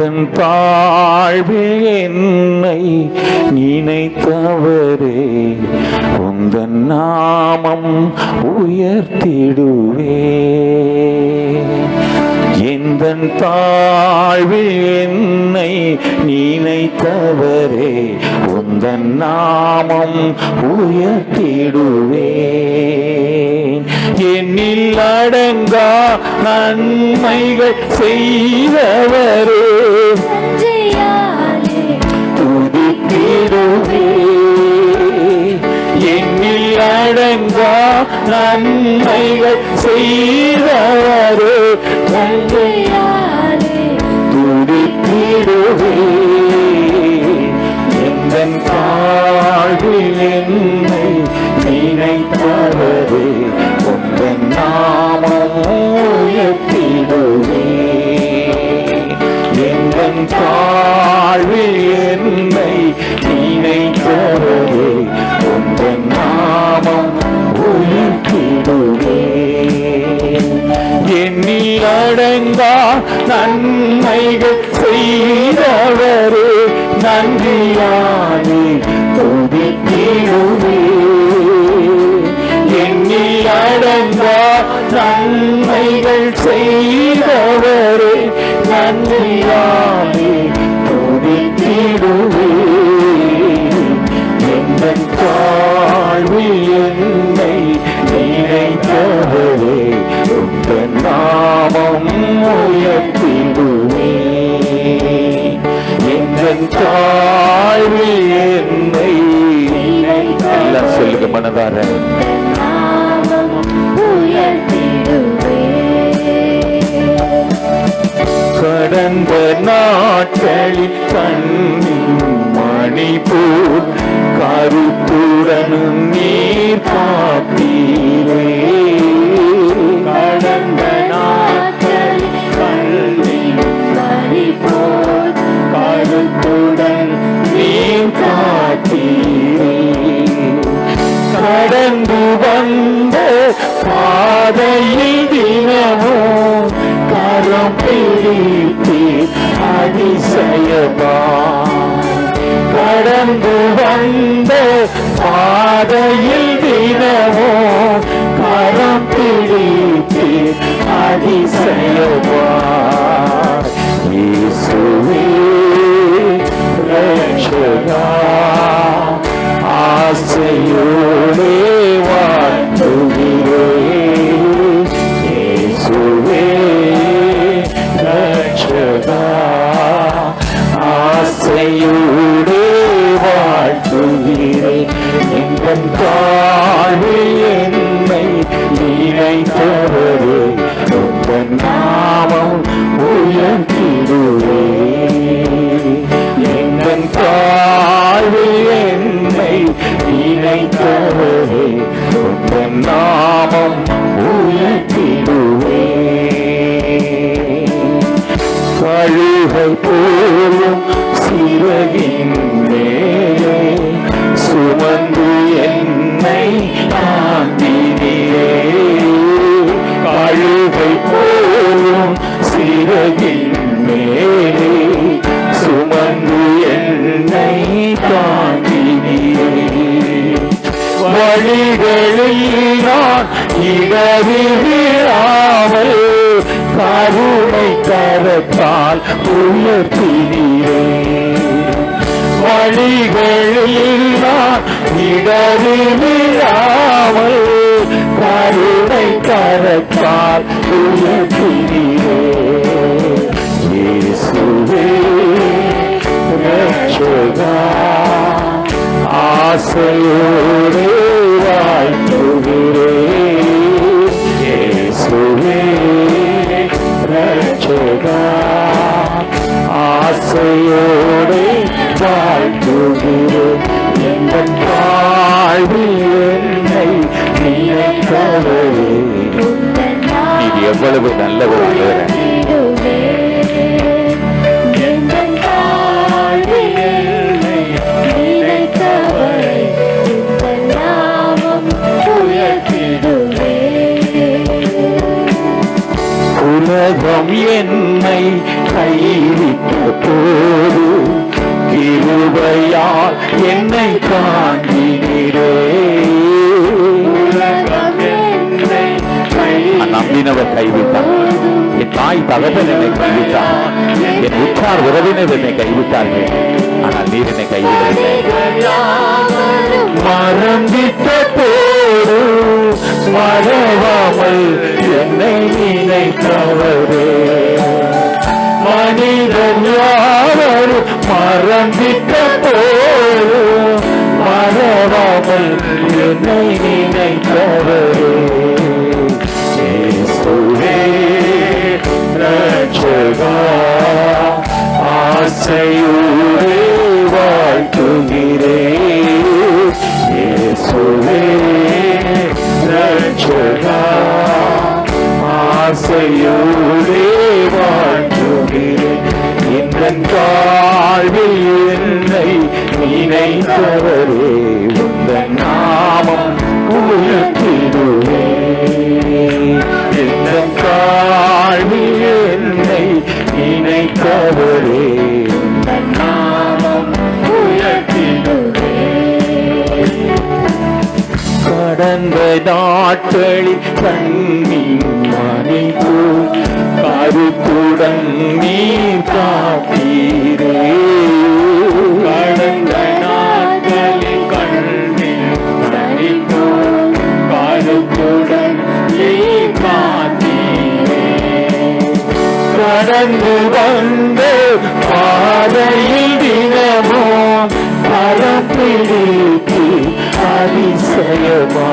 எந்தன் தாழ்வில் என்னை நினைத்தவரே உந்தன் நாமம் உயர்த்திடுவே. எந்தன் தாழ்வில் என்னை நினைத்தவரே உந்தன் நாமம் உயர்த்திடுவே. என்னில் அடங்கா நன்மைகள் செய்தவரே துதித்திடுவே. என்னில் அடங்கா நன்மைகள் செய்தவரே துதித்திடுவே. எந்தன் தாழ்வில் என்னை நினைத்தவரே உந்தன் நாமம் உயர்த்திடுவே. எந்தன் தாழ்வில் என்னை நினைத்தவரே உந்தன் நாமம் உயர்த்திடுவே. எண்ணில் அடங்கா நன்மைகள் செய்தவரே நன்றியானே துதித்திடுவே. எண்ணில் அடங்கா நன்மைகள் செய்தவரே நன்றியானே துதித்திடுவே. எந்தன் தாழ்வில் என்னை நினைத்தவரே உந்தன் நாமம் உயர்த்திடுவே. எந்தன் தாழ்வில் என்னை எல்லாம் சொல்லுங்க மனதார கடந்த நாட்களில் கண்ணின் மணிப்பூர் கருத்துடனும் நீர் காத்தீரே. கடந்த நாட்களில் கண்ணின் மணிப்பூர் கருத்துடன் நீர் காத்தீரே. கடந்து வந்த பாதையில் தினமும் கரம் பிடித்து அதிசயமா. கடந்து வந்த பாதையில் தினமும் கரம் பிடித்து அதிசயமா. இயேசுவே ரட்சகா ஆசையோடே வாழ்த்துகிறேன். இயேசுவே ரட்சகா ஆசையோடே வாழ்த்துகிறேன். எந்தன் தாழ்வில் என்னை நினைத்தவரே உந்தன் நாமம் உயர்த்திடுவே. எந்தன் தாழ்வில் என்னை நினைத்தவரே உந்தன் நாமம் உயர்த்திடுவே. கழுகை போலும் சிறகின் மேலே சுமந்து என்னை தாங்கினீரே. கழுகை போலும் சிறகின் மேலே சுமந்து என்னை தாங்கினீரே. வழிகளில் நான் இடறி விழாமல் கருணை கரத்தால் உயர்த்தினீரே. வழிகளில் நான் இடறி விழாமல் கருணை கரத்தால் உயர்த்தினீரே. இயேசுவே ரட்சகா ஆசையோடே வாழ்த்துகிறேன். இயேசுவே ரட்சகா ஆசையோடே வாழ்த்துகிறேன். எந்தன் தாழ்வில் என்னை நினைத்தவரே இது எவ்வளவு நல்லவர். உலகம் என் என்னை கைவிட்ட போது கிருபையால் என்னை காண்கிறே. நம்பினவர் கைவிட்டார். என் தாய் தகவல் என்னை கைவிட்டார். என் உற்றார் உறவினர் என்னை கைவிட்டார்கள். ஆனால் நீர் என்னை கைவிடவில்லை. மறந்திட்ட போது மறவாமல் என்னை நினைத்தவரே. மனிதன் யாவரும் மறந்திட்ட போது மறவாமல் என்னை நினைத்தவரே. ஆசையோடு வாழ்த்துகிறே. இயேசுவே ரட்சகா, ஆசையோடு வாழ்த்துகிறே. இந்த வாழ்வில் என்னை நினைத்தவரே, உந்தன் நாமம் உயர்த்திடுவே. இந்த வாழ்வில் என்னை நினைத்தவரே, உந்தன் நாமம் உயர்த்திடுவே. கடந்த நாட்களில் கண்ணீர் மணிப்பு கருத்துடன் நீர் காத்தீரே. கடந்த நாட்களில் கண்ணீர் மணிப்பு கருத்துடன் நீர் காத்தீரே. கடந்து வந்த பாதையில் தினமோ கரம் பிடித்து அதிசயமா.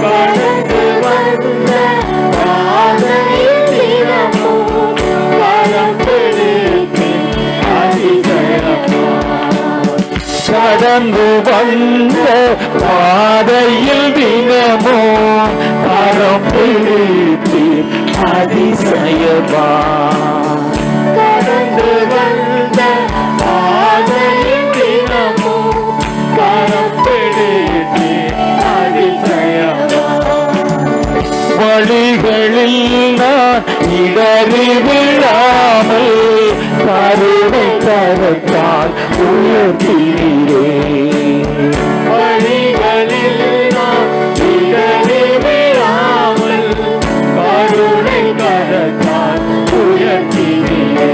கடந்து வந்த பாதையில் தினமோ கரம் பிடித்து அதிசயமா. கடந்து வந்த பாதையில் தினமோ கரம் பிடித்து அதிசயமா. கடந்து வந்த பாதையில் தினமோ கரம் பிடித்து அதிசயமா. வழிகளில் நான் இடறி விழாமல் கருணை கரத்தால் உயர்த்தினீரே. வழிகளில் நான் இடறி விழாமல் கருணை கரத்தால் உயர்த்தினீரே.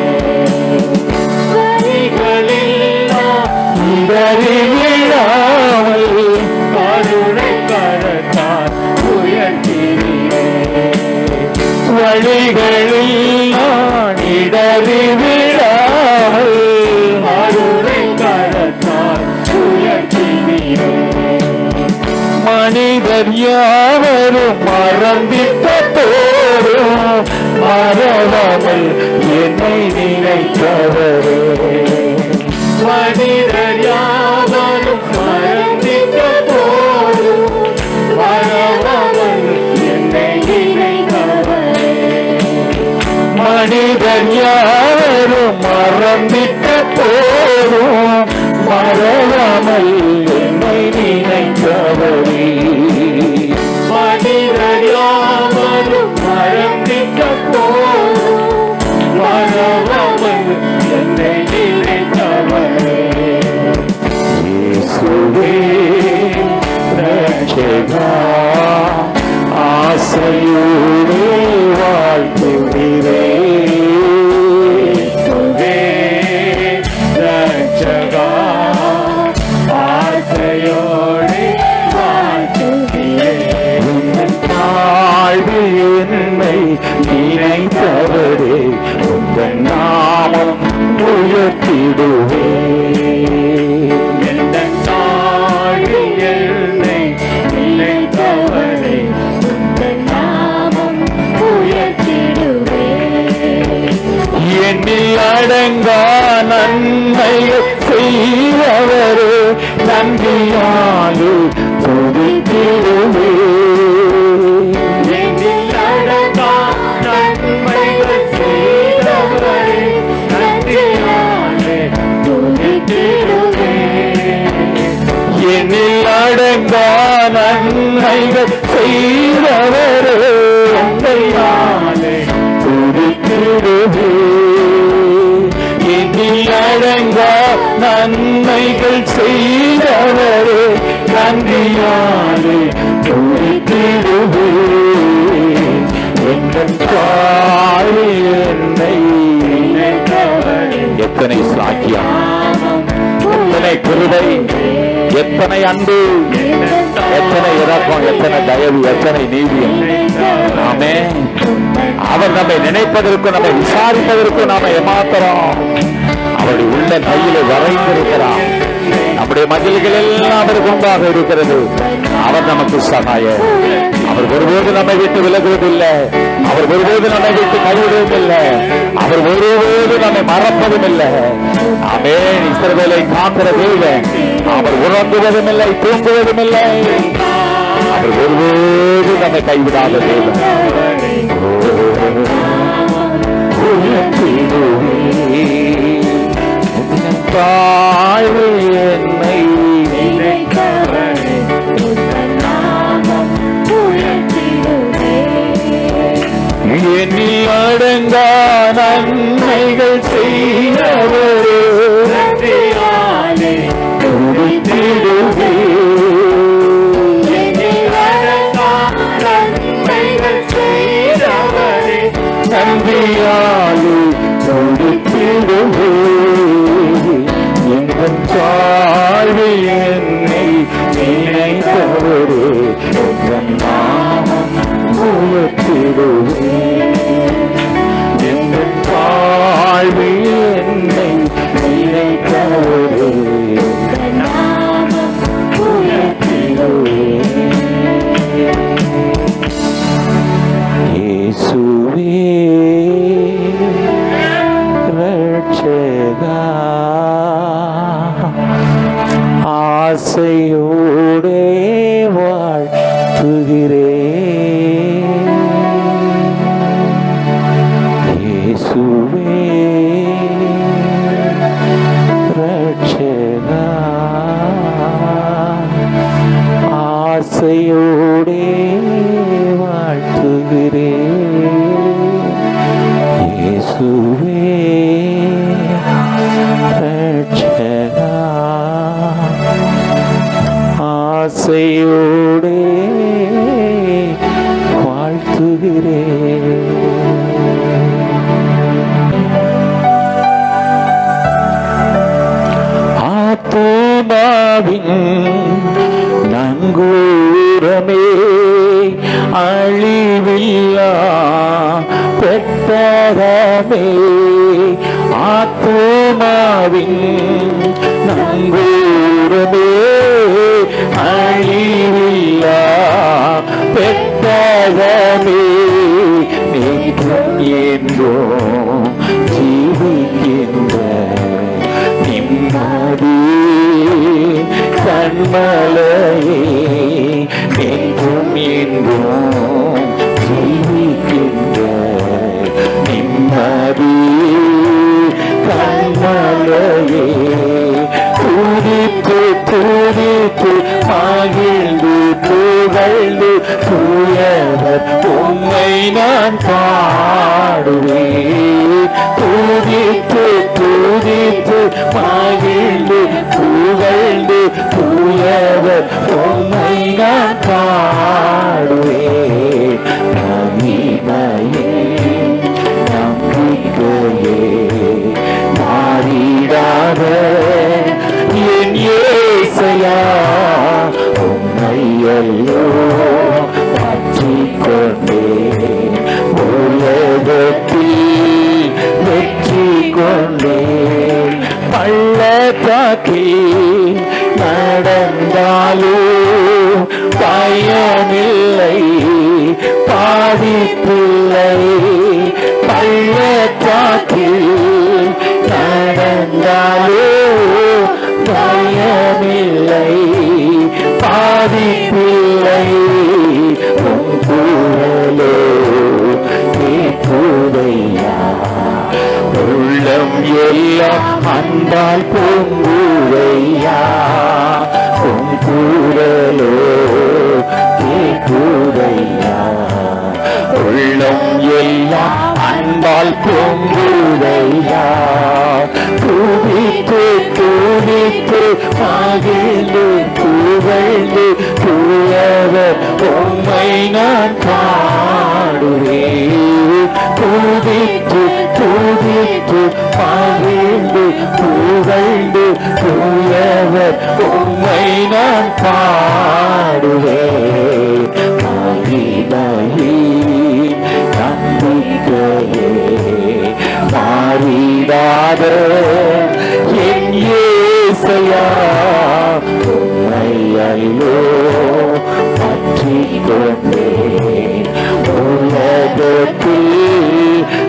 வழிகளில் நான் இடறி விழாமல் கருணை கரத்தால் உயர்த்தினீரே. வழிகளில் நான் இடறி விழாமல் கருணை கரத்தால் உயர்த்தினீரே. மனிதர் யாவரும் மறந்திட்ட போதும் மறவாமல் என்னை நினைத்தவரே. மனிதர் யாவரும் மறந்திட்ட போதும் மறவாமல் என்னை நினைத்தவரே. மனிதர் யாவரும் மறந்திட்ட போதும் மறவாமல் என்னை நினைத்தவரே. மனிதர் யாவரும் மறந்திட்ட போதும் மறவாமல் என்னை நினைத்தவரே. இயேசுவே ரட்சகா, ஆசையோடு வாழ்த்துகிறே. இயேசுவே ரட்சகா, ஆசையோடு வாழ்த்துகிறே. உந்தன் வாழ்வில் என்னை நினைத்தவரே, உந்தன் நாமம் உயர்த்திடுவே. எந்தன் வாழ்வில் என்னை நினைத்தவரே, உந்தன் நாமம் உயர்த்திடுவே. என்னில் அடங்கா நன்மைகள் செய்தவரே, நன்றியாலே துதித்திடுவே. என்னில் அடங்கா நன்மைகள் செய்தவரே, நன்றியாலே துதித்திடுவே. என்னில் அடங்கா நன்மைகள் செய்தவரே, நன்றியாலே துதித்திடுவே. அடங்கா நன்மைகள் செய்தவரே நன்றியாலே துதித்திடுவே. எத்தனை சாக்கியம், எத்தனை கிருபை, எத்தனை அன்பு, எத்தனை இரக்கம், எத்தனை தயவு, எத்தனை நீதியம். ஆமே. அவர் நம்மை நினைப்பதற்கும் நம்மை விசாரிப்பதற்கும் நாம ஏமாத்துறோம். அவருடைய உள்ள கையில வரைந்திருக்கிறார். நம்முடைய மதில்கள் எல்லாம் அவருக்கு முன்பாக இருக்கிறது. அவர் நமக்கு சகாயம். அவர் ஒருபோது நம்மை விட்டு விலகுவதில்லை. அவர் ஒருபோது நம்மை விட்டு கைவிடுவதும் இல்லை. அவர் ஒருபோது நம்மை மறப்பதும் இல்லை. ஆமென். இஸ்ரவேலை காக்கிற தேவன். அவர் உறங்குவதும் இல்லை, தூங்குவதும் இல்லை. அவர் ஒருபோது நம்மை கைவிடாத தேவன். தாழ்வு என்னை எண்ணில் அடங்கா நன்மைகள் செய்தவரே துதித்திடுவே. நன்றியாலே துதித்திடுவே. எங்கள் தாழ்வு என்னை நினைத்தவரே நாமம் உயர்த்திடுவே. எங்கள் தாழ்வு என்னை நினைத்தவரே நாமம் உயர்த்திடுவே. இயேசுவே ரட்சகா, ஆசையோடே வாழ்த்துகிறேன். இயேசுவே ரட்சகா, ஆசையோடே வாழ்த்துகிறேன். இயேசுவே ரட்சகா, ஆசையோடே வாழ்த்துகிறேன். ஆத்துமாவின் நங்கூரமே, அழிவில்லா பெட்டகமே. ஆத்துமாவின் நங்கூரமே, அழிவில்லா பெட்டகமே. நீக்கும் என்றோ ஜீவிக்கின்ற நிம்மதி கண்மலையே. என்றும் என்றும் ஜீவிக்கின்ற நிம்மதி கண்மலையே. துதித்து துதித்து மகிழ்ந்து புகழ்ந்து தூயவர் உம்மை நான் பாடுவேன். துதித்து துதித்து மகிழ்ந்து புகழ்ந்து தூயவர் உம்மை நான் பாடுவேன். மகிமையே நம்பிக்கையே மாறிடாத என் இயேசையா, உம்மை அல்லோ பற்றிக் கொண்டேன். உலகத்தில் வெற்றி கொண்டேன். பள்ளத்தாக்கில் நடந்தாலும் பயமில்லை, பாதிப்பில்லை. பள்ளத்தாக்கில் நடந்தாலும் பயமில்லை, பாதிப்பில்லை. உம் குரலோ கேட்குதையா, உள்ளம் எல்லாம் அன்பால் பொங்குதையா. உம் குரலோ கேட்குதையா, உள்ளம் எல்லாம் அன்பால் பொங்குதையா. துதித்து துதித்து மகிழ்ந்து புகழ்ந்து தூயவர் உம்மை நான் பாடுவேன். துதித்து துதித்து மகிழ்ந்து புகழ்ந்து தூயவர் உம்மை நான் பாடுவேன். மகிமையே நம்பிக்கையே மாறிடாத என் இயேசையா, உம்மை அல்லோ பற்றிக் கொண்டேன். உலகத்தில்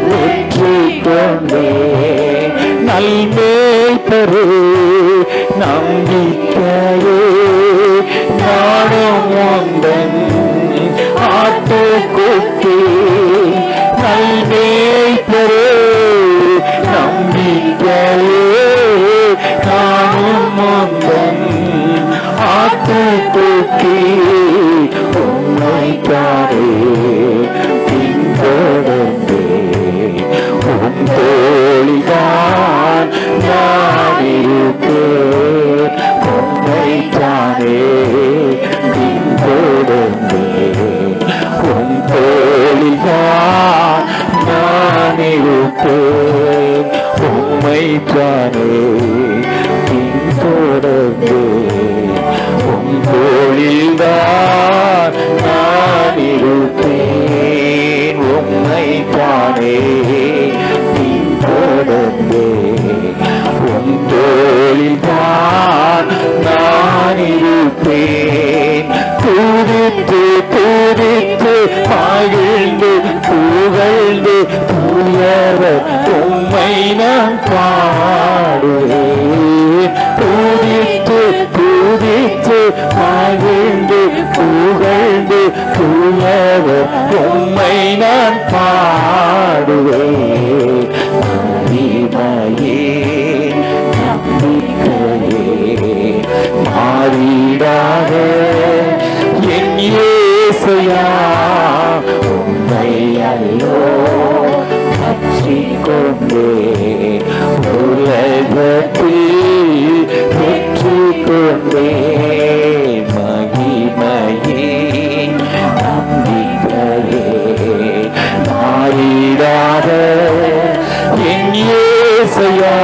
வெற்றி கொண்டேன். நல்மேய்ப்பரே நம்பிக்கையே நானும் உந்தன் ஆட்டுக்குட்டி. நல்மேய்ப்பரே நம்பிக்கையே நானும் உந்தன் ஆட்டுக்குட்டி. உம்மைத்தானே பின்தொடர்ந்தே உம் தோளிதான் நான் இருப்பேன். உம்மைத்தானே பின்தொடர்ந்தே உம் தோளிதான் நான் இருப்பேன். உம்மைத்தானே பின்தொடர்ந்தே உம் தோளில்தான் நான் இருப்பேன். உம்மைத்தானே பின்தொடர்ந்தே உம் தோளில்தான் நான் இருப்பேன். துதித்து துதித்து மகிழ்ந்து புகழ்ந்து தூயவர் உம்மை நான் பாடுவேன். துதித்து துதித்து மகிழ்ந்து புகழ்ந்து தூயவர் உம்மை நான் பாடுவேன். மகிமையே நம்பிக்கையே மாறிடாத என் இயேசையா, உம்மை அல்லோ பற்றிக் கொண்டேன். உலகத்தில் வெற்றி கொண்டேன். மகிமையே நம்பிக்கையே மாறிடாத என் இயேசையா,